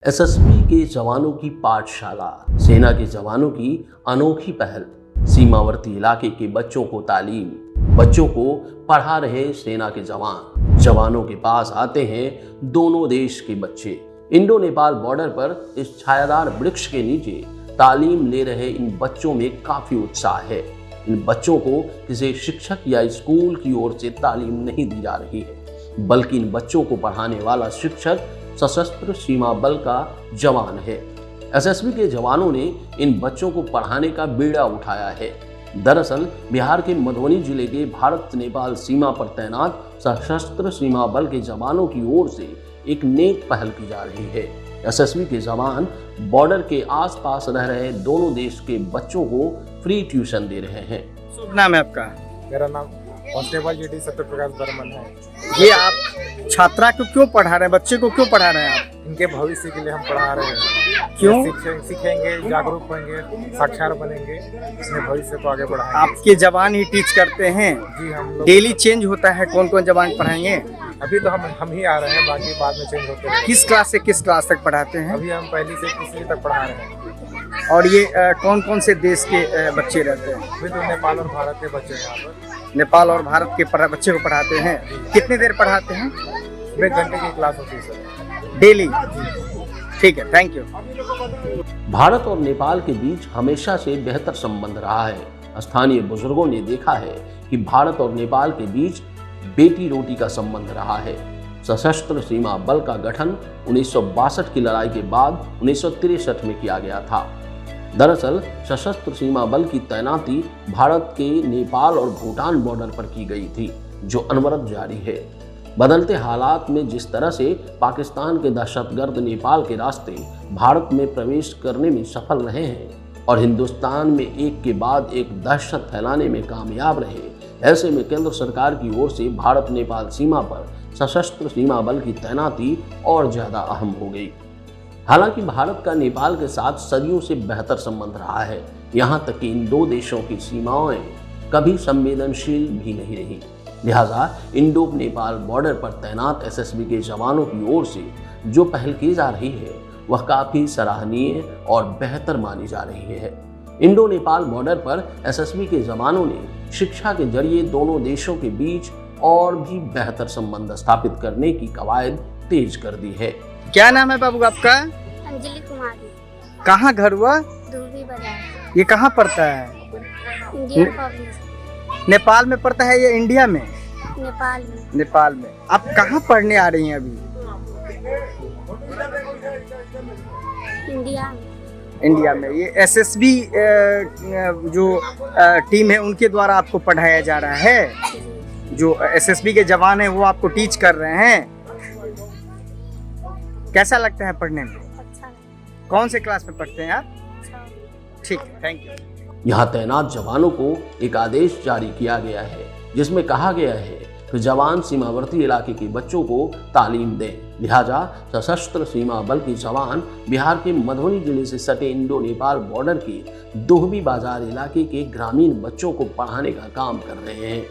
SSB के जवानों की पाठशाला, सेना के जवानों की अनोखी पहल, सीमावर्ती इलाके के बच्चों को तालीम, बच्चों को पढ़ा रहे सेना के जवान, जवानों के पास आते हैं दोनों देश के बच्चे। इंडो नेपाल बॉर्डर पर इस छायादार वृक्ष के नीचे तालीम ले रहे इन बच्चों में काफी उत्साह है। इन बच्चों को किसी शिक्षक या स्कूल की ओर से तालीम नहीं दी जा रही है, बल्कि इन बच्चों को पढ़ाने वाला शिक्षक सशस्त्र सीमा बल का जवान है। एसएसबी के जवानों ने इन बच्चों को पढ़ाने का बीड़ा उठाया है। दरअसल बिहार के मधुबनी जिले के भारत नेपाल सीमा पर तैनात सशस्त्र सीमा बल के जवानों की ओर से एक नेक पहल की जा रही है। एसएसबी के जवान बॉर्डर के आसपास रह रहे दोनों देश के बच्चों को फ्री ट्यूशन दे रहे हैं। शुभ नाम है आपका? मेरा नाम कांस्टेबल जीडी सत्यप्रकाश बर्मन है। ये आप छात्रा को क्यों पढ़ा रहे हैं, बच्चे को क्यों पढ़ा रहे हैं आप? इनके भविष्य के लिए हम पढ़ा रहे हैं। क्यों? सीखेंगे, जागरूक होंगे, साक्षर बनेंगे, अपने भविष्य को आगे बढ़ाएंगे। आपके जवान ही टीच करते हैं? जी, हम लोग डेली चेंज होता है, कौन कौन जवान पढ़ाएंगे? अभी तो हम ही आ रहे हैं, बाकी बाद में चेंज होते हैं। किस क्लास से किस क्लास तक पढ़ाते हैं? अभी हम पहली से तीसरी तक पढ़ा रहे हैं। और ये कौन कौन से देश के बच्चे रहते हैं? अभी तो नेपाल और भारत के बच्चे हैं यहाँ पर। नेपाल और भारत के बच्चे को पढ़ाते हैं। कितनी देर पढ़ाते हैं? 1 घंटे की क्लास होती है सर, डेली? ठीक है, थैंक यू। भारत और नेपाल के बीच हमेशा से बेहतर संबंध रहा है। स्थानीय बुजुर्गों ने देखा है कि भारत और नेपाल के बीच बेटी रोटी का संबंध रहा है। सशस्त्र सीमा बल का गठन 1962 की लड़ाई के बाद 1963 में किया गया था। दरअसल सशस्त्र सीमा बल की तैनाती भारत के नेपाल और भूटान बॉर्डर पर की गई थी, जो अनवरत जारी है। बदलते हालात में जिस तरह से पाकिस्तान के दहशतगर्द नेपाल के रास्ते भारत में प्रवेश करने में सफल रहे हैं और हिंदुस्तान में एक के बाद एक दहशत फैलाने में कामयाब रहे, ऐसे में केंद्र सरकार की ओर से भारत नेपाल सीमा पर सशस्त्र सीमा बल की तैनाती और ज्यादा अहम हो गई। हालांकि भारत का नेपाल के साथ सदियों से बेहतर संबंध रहा है, यहाँ तक कि इन दो देशों की सीमाएं कभी संवेदनशील भी नहीं रही। लिहाजा इंडो नेपाल बॉर्डर पर तैनात एसएसबी के जवानों की ओर से जो पहल की जा रही है वह काफी सराहनीय और बेहतर मानी जा रही है। इंडो नेपाल बॉर्डर पर एसएसबी के जवानों ने शिक्षा के जरिए दोनों देशों के बीच और भी बेहतर संबंध स्थापित करने की कवायद तेज कर दी है। क्या नाम है बाबू आपका? अंजलि कुमारी। कहाँ घर हुआ? धूबी बाजार। ये कहाँ पड़ता है? Indian public. नेपाल में पड़ता है या इंडिया में? नेपाल में। नेपाल में। आप कहाँ पढ़ने आ रही हैं अभी? इंडिया में। इंडिया में। ये एसएसबी जो टीम है उनके द्वारा आपको पढ़ाया जा रहा है? जो एसएसबी के जवान हैं वो आपको टीच कर रहे हैं। कैसा लगता है पढ़ने में? अच्छा है। कौन से क्लास में पढ़ते हैं आप? अच्छा। ठीक है, थैंक यू। यहाँ तैनात जवानों को एक आदेश जारी किया गया है, जिसमें कहा गया है कि जवान सीमावर्ती इलाके के बच्चों को तालीम दें। लिहाजा सशस्त्र सीमा बल के जवान बिहार के मधुबनी जिले से सटे इंडो नेपाल बॉर्डर के दुहबी बाजार इलाके के ग्रामीण बच्चों को पढ़ाने का काम कर रहे हैं।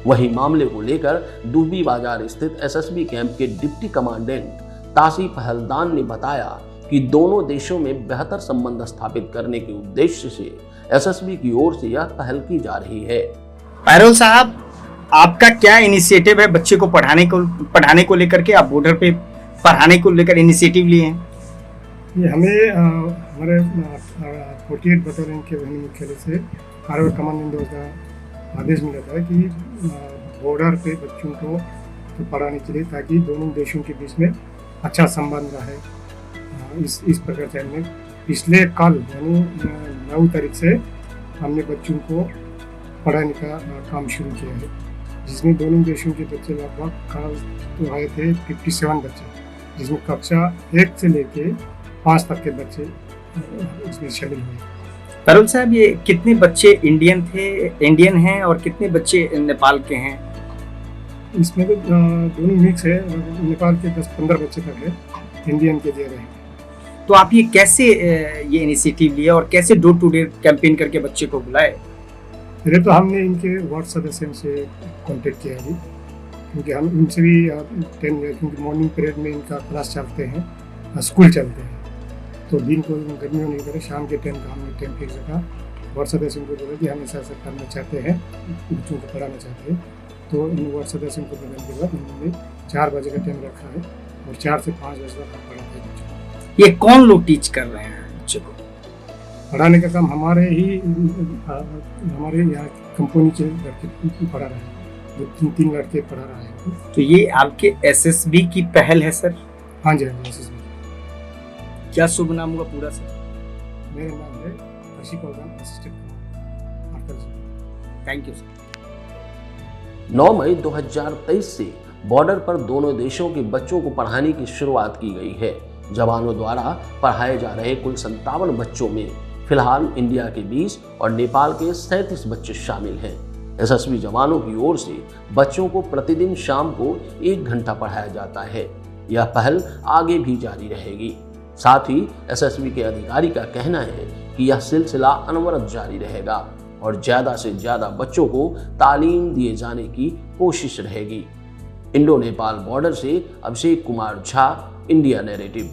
वही मामले को लेकर दुहबी बाजार स्थित एसएसबी कैंप के डिप्टी कमांडेंट तासी पहलदान ने बताया कि दोनों देशों में बेहतर संबंध स्थापित करने के उद्देश्य से एसएसबी की ओर से यह पहल की जा रही है। पैरोल साहब, आपका क्या इनिशिएटिव है बच्चे को पढ़ाने को लेकर के? आप बॉर्डर पे पढ़ाने को लेकर इनिशिएटिव लिए हैं? ये हमें हमारे 48 बटालियन के वाहिनी मुख्यालय से फॉरवर्ड कमांडेंट का आदेश मिला था कि बॉर्डर पे बच्चों को तो पढ़ाने के लिए, ताकि दोनों देशों के बीच में अच्छा संबंध रहे। इस प्रकार से हमने पिछले कल यानी 9 तारीख से हमने बच्चों को पढ़ाने का काम शुरू किया है, जिसमें दोनों देशों के बच्चे लगभग कल तो आए थे 57 बच्चे, जिसमें कक्षा 1 से लेके 5 तक के बच्चे इसमें शामिल हुए। पैरोल साहब, ये कितने बच्चे इंडियन हैं और कितने बच्चे नेपाल के हैं? इसमें तो दोनों मिक्स है। नेपाल के 10-15 बच्चे तक है, इंडियन के दे रहे हैं। तो आप ये कैसे ये इनिशिएटिव लिया और कैसे डोर टू डोर कैंपेन करके बच्चे को बुलाए? पहले तो हमने इनके वार्ड सदस्यों से कांटेक्ट किया अभी, क्योंकि हम इनसे भी क्योंकि मॉर्निंग पीरियड में इनका क्लास चलते हैं, स्कूल चलते हैं। तो दिन को गर्मियों नहीं करे, शाम के टाइम का हमने टाइम फिक्स रखा। वार्ड सदस्यों को बोला कि हम ऐसा ऐसा करना चाहते हैं, बच्चों को पढ़ाना चाहते हैं। तो इन वार्ड सदस्यों को बदलने के बाद उन्होंने 4 बजे का टाइम रखा है और 4 से 5 बजे तक हम पढ़ाते हैं बच्चों को। ये कौन लोग टीच कर रहे हैं बच्चों को? पढ़ाने का काम हमारे यहाँ कंपनी के लड़के पढ़ा रहे हैं, 2-3 लड़के पढ़ा रहे हैं। तो ये आपके एसएसबी की पहल है सर? हाँ जी, हाँ जी। क्या शुभ नाम होगा पूरा सर? मेरा नाम है कृषि program assistant commander. Thank you sir. 9 मई 2023 से बॉर्डर पर दोनों देशों के बच्चों को पढ़ाने की शुरुआत की गई है। जवानों द्वारा पढ़ाए जा रहे कुल 57 बच्चों में फिलहाल इंडिया के 20 और नेपाल के 37 बच्चे शामिल हैं। एसएसबी जवानों की ओर से बच्चों को प्रतिदिन शाम को 1 घंटा पढ़ाया जाता है। यह पहल आगे भी जारी रहेगी। साथ ही एसएसबी के अधिकारी का कहना है कि यह सिलसिला अनवरत जारी रहेगा और ज्यादा से ज्यादा बच्चों को तालीम दिए जाने की कोशिश रहेगी। इंडो नेपाल बॉर्डर से अभिषेक कुमार झा, इंडिया नैरेटिव।